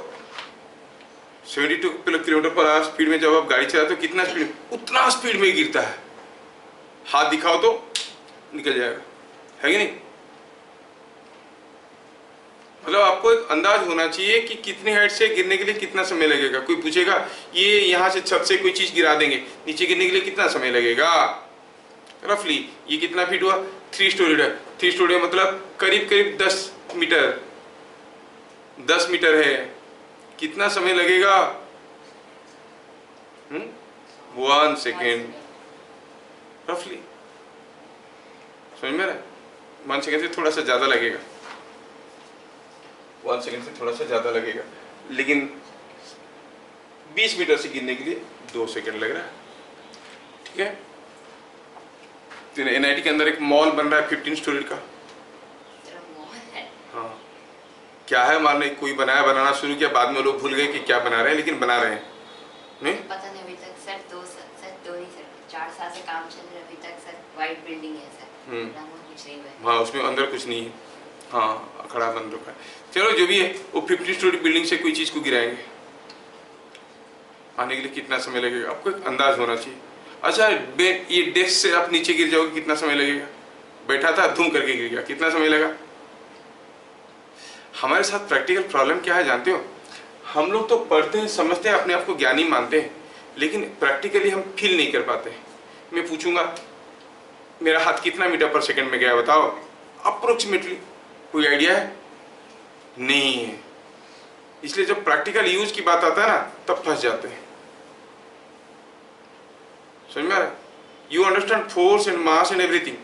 72 किलोमीटर पर आवर स्पीड में जब आप गाड़ी चलाते हो कितना स्पीड, उतना स्पीड में गिरता है। हाथ दिखाओ तो निकल जाएगा, है कि नहीं? मतलब आपको एक अंदाज होना चाहिए कि कितनी हाइट से गिरने के लिए कितना समय लगेगा। कोई पूछेगा ये यहाँ से छत से कोई चीज गिरा देंगे, नीचे गिरने के लिए कितना समय लगेगा, रफली ये कितना फीट हुआ, 3 स्टोरी है। 3 स्टोरी मतलब करीब करीब 10 मीटर, 10 मीटर है, कितना समय लगेगा, 1 सेकेंड रफली। समझ में आ रहा है? 1 सेकेंड से थोड़ा सा ज्यादा लगेगा। 1 सेकंड से थोड़ा सा ज़्यादा लगेगा, लेकिन 20 मीटर से गिरने के लिए 2 सेकंड लग रहा है। ठीक है। तो एनआईटी के अंदर एक मॉल बन रहा है 15 स्टोरी का। हाँ, क्या है मालूम नहीं, कोई बनाना शुरू किया, बाद में लोग भूल गए कि क्या बना रहे हैं, लेकिन बना रहे हैं। नहीं पता नहीं, अभी तक सर 4 साल से काम चल रहा है, अभी तक सर वाइट बिल्डिंग है सर, कुछ नहीं हुआ। हाँ, उसमें अंदर कुछ नहीं है। हाँ, अखड़ा बंद रखा है। चलो जो भी है, वो 50 स्टोरी बिल्डिंग से कोई चीज़ को गिराएंगे, आने के लिए कितना समय लगेगा आपको एक अंदाज होना चाहिए। अच्छा, ये डेस्क से आप नीचे गिर जाओगे, कितना समय लगेगा? बैठा था, धूम करके गिर गया, कितना समय लगा? हमारे साथ प्रैक्टिकल प्रॉब्लम क्या है जानते हो? हम लोग तो पढ़ते हैं, समझते हैं, अपने आप को ज्ञानी मानते हैं, लेकिन प्रैक्टिकली हम फील नहीं कर पाते। मैं पूछूंगा मेरा हाथ कितना मीटर पर सेकंड में गया, बताओ अप्रोक्सीमेटली, कोई आइडिया है? नहीं है। इसलिए जब प्रैक्टिकल यूज की बात आता है ना, तब फंस जाते हैं। समझ में आ रहा है? You understand force and mass and everything.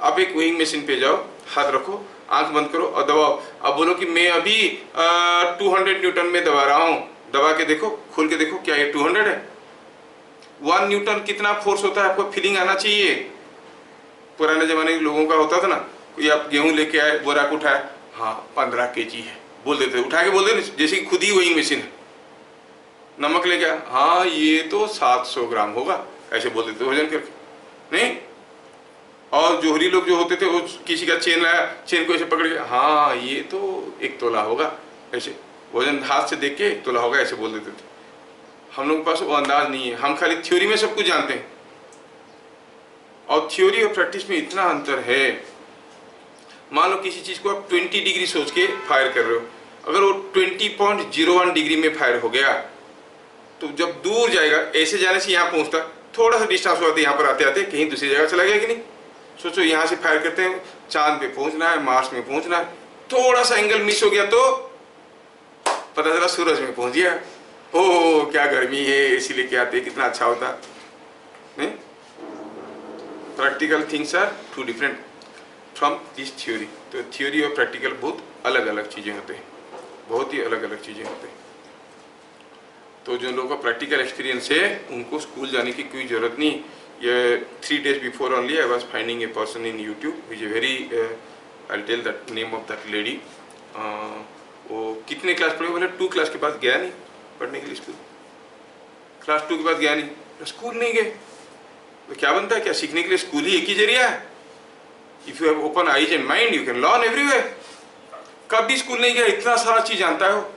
आप एक वेइंग मशीन पे जाओ, हाथ रखो, आंख बंद करो और दबाओ। अब बोलो कि मैं अभी 200 न्यूटन में दबा रहा हूँ, दबा के देखो, खोल के देखो, क्या ये 200 है? 1 न्यूटन कितना फोर्स होता है, आपको फीलिंग आना चाहिए। पुराने जमाने के लोगों का होता था ना, कोई आप गेहूं लेके आए, बोरा को उठाया, हाँ 15 केजी है, बोल देते, उठा के बोल देते, जैसे कि खुद ही वेइंग मशीन है। नमक लेके आया, हाँ ये तो 700 ग्राम होगा, ऐसे बोल देते वजन करके। नहीं, और जोहरी लोग जो होते थे, वो किसी का चेन लाया, चेन को ऐसे पकड़ के, हाँ ये तो 1 तोला होगा, ऐसे वजन हाथ से देख के 1 तोला होगा, ऐसे बोल देते थे। हम लोग के पास वो अंदाज नहीं है, हम खाली थ्योरी में सब कुछ जानते हैं, और थ्योरी और प्रैक्टिस में इतना अंतर है। मान लो किसी चीज़ को आप 20 डिग्री सोच के फायर कर रहे हो, अगर वो 20.01 डिग्री में फायर हो गया, तो जब दूर जाएगा, ऐसे जाने से यहाँ पहुँचता, थोड़ा सा डिस्टेंस हुआ, यहाँ पर आते आते कहीं दूसरी जगह चला गया कि नहीं? सोचो यहाँ से फायर करते हैं, चांद पे पहुँचना है, मार्स में पहुँचना है, थोड़ा सा एंगल मिस हो गया तो पता चला सूरज में पहुँच गया। ओह क्या गर्मी है, एसी लेके आते, कितना अच्छा होता। नहीं, practical things are too different from this theory. तो थ्योरी और प्रैक्टिकल बहुत अलग अलग चीज़ें होते हैं, बहुत ही अलग अलग चीज़ें होते हैं। तो जो लोगों का प्रैक्टिकल एक्सपीरियंस है, उनको स्कूल जाने की कोई ज़रूरत नहीं। ये 3 days before only I was finding a person in YouTube which a very, I tell that name of that lady. वो कितने क्लास पढ़े, बोले 2 क्लास के बाद गया नहीं पढ़ने के लिए स्कूल, क्लास 2 के बाद गया नहीं, तो स्कूल नहीं गए तो क्या बनता है? क्या सीखने के लिए स्कूल ही एक ही जरिया है? If you have open eyes and mind you can learn everywhere. कभी स्कूल नहीं गया, इतना सारा चीज जानता है वो,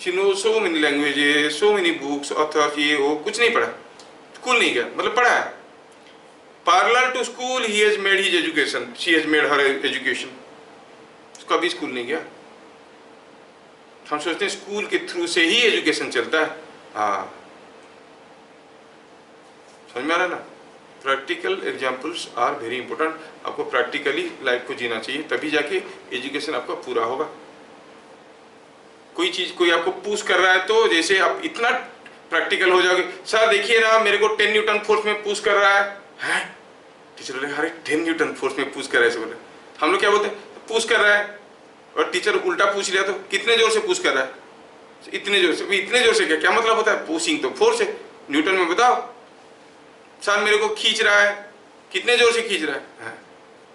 she knows so many languages, so many books, authors, ये वो, कुछ नहीं पढ़ा, स्कूल नहीं गया, मतलब पढ़ा है। Parallel to school he has made his education, she has made her education। कभी स्कूल नहीं गया। हम सोचते हैं स्कूल के थ्रू से ही एजुकेशन चलता है। हाँ, समझ में आ रहा है ना? Practical examples are very important. आपको प्रैक्टिकली लाइफ को जीना चाहिए, तभी जाके एजुकेशन आपका पूरा होगा। कोई चीज कोई आपको पुश कर रहा है, तो जैसे आप इतना प्रैक्टिकल हो जाओगे, सर देखिए ना मेरे को 10 न्यूटन फोर्स में पुश कर रहा है, टीचर बोले अरे 10 न्यूटन फोर्स में पुश कर रहा है, ऐसे बोले। हम लोग क्या बोलते हैं, पुश कर रहा है, और टीचर उल्टा पूछ लिया तो कितने जोर से पुश कर रहा है? इतने जोर से। इतने जोर से क्या मतलब होता है? पुशिंग तो फोर्स है, न्यूटन में बताओ। सर मेरे को खींच रहा है, कितने जोर से खींच रहा है?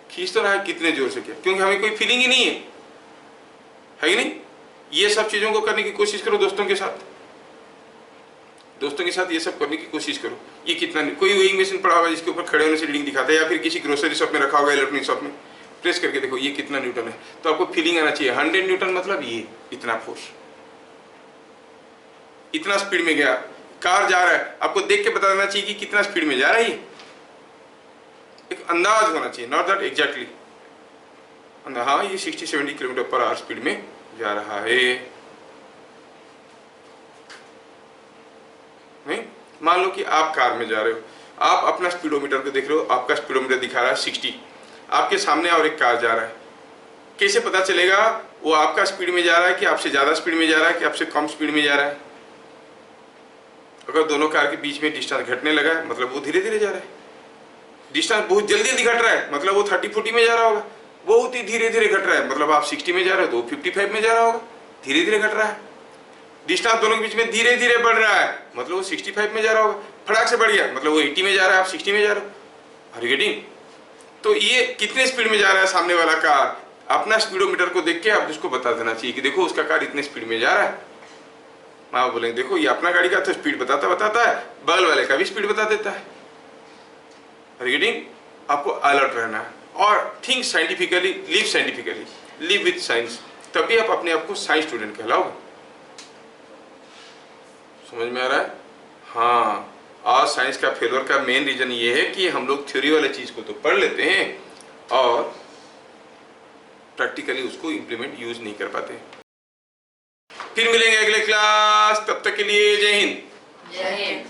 खींच तो रहा है, कितने जोर से क्या? क्योंकि हमें कोई फीलिंग ही नहीं है कि नहीं? ये सब चीजों को करने की कोशिश करो दोस्तों के साथ, दोस्तों के साथ ये सब करने की कोशिश करो। ये कितना, कोई वेइंग मशीन पड़ा होगा जिसके ऊपर खड़े होने से रीडिंग दिखाता है, या फिर किसी ग्रोसरी शॉप में रखा होगा, इलेक्ट्रॉनिक शॉप में, प्रेस करके देखो ये कितना न्यूटन है, तो आपको फीलिंग आना चाहिए 100 न्यूटन मतलब ये इतना फोर्स, इतना स्पीड में गया, कार जा रहा है, आपको देख के बता देना चाहिए कि कितना स्पीड में जा रहा है। एक अंदाज होना चाहिए, नॉट दैट एग्जैक्टली। हाँ ये 60-70 किलोमीटर पर आवर स्पीड में जा रहा है। नहीं, मान लो कि आप कार में जा रहे हो, आप अपना स्पीडोमीटर को देख रहे हो, आपका स्पीडोमीटर दिखा रहा है 60, आपके सामने और एक कार जा रहा है, कैसे पता चलेगा वो आपका स्पीड में जा रहा है कि आपसे ज्यादा स्पीड में जा रहा है कि आपसे कम स्पीड में जा रहा है? अगर दोनों कार के बीच में डिस्टेंस घटने लगा है, मतलब वो धीरे धीरे जा रहा है। डिस्टेंस बहुत जल्दी जल्दी घट रहा है, मतलब वो 30-40 में जा रहा होगा। बहुत ही धीरे धीरे घट रहा है, मतलब आप 60 में जा रहे हो तो 55 में जा रहा होगा, धीरे धीरे घट रहा है। डिस्टेंस दोनों के बीच में धीरे धीरे बढ़ रहा है, मतलब वो 65 में जा रहा होगा, फटाक से बढ़ गया, मतलब वो 80 में जा रहा है, आप 60 में जा रहे हो। Are you getting? तो ये कितने स्पीड में जा रहा है सामने वाला कार, अपना स्पीडोमीटर को देख के आप उसको बता देना चाहिए कि देखो उसका कार इतने स्पीड में जा रहा है। आप बोलेंगे देखो ये अपना गाड़ी का तो स्पीड बताता है, बगल वाले का भी स्पीड बता देता है। Are you getting? आपको अलर्ट रहना है और think scientifically, live scientifically, live with science, तभी आप अपने आप को साइंस स्टूडेंट कहलाओगे। समझ में आ रहा है? हाँ, आज साइंस का फेलियर का मेन रीजन ये है कि हम लोग थ्योरी वाले चीज को तो पढ़ लेते हैं और प्रैक्टिकली उसको इम्प्लीमेंट यूज नहीं कर पाते। फिर मिलेंगे अगले क्लास, तब तक के लिए जय हिंद। जय हिंद।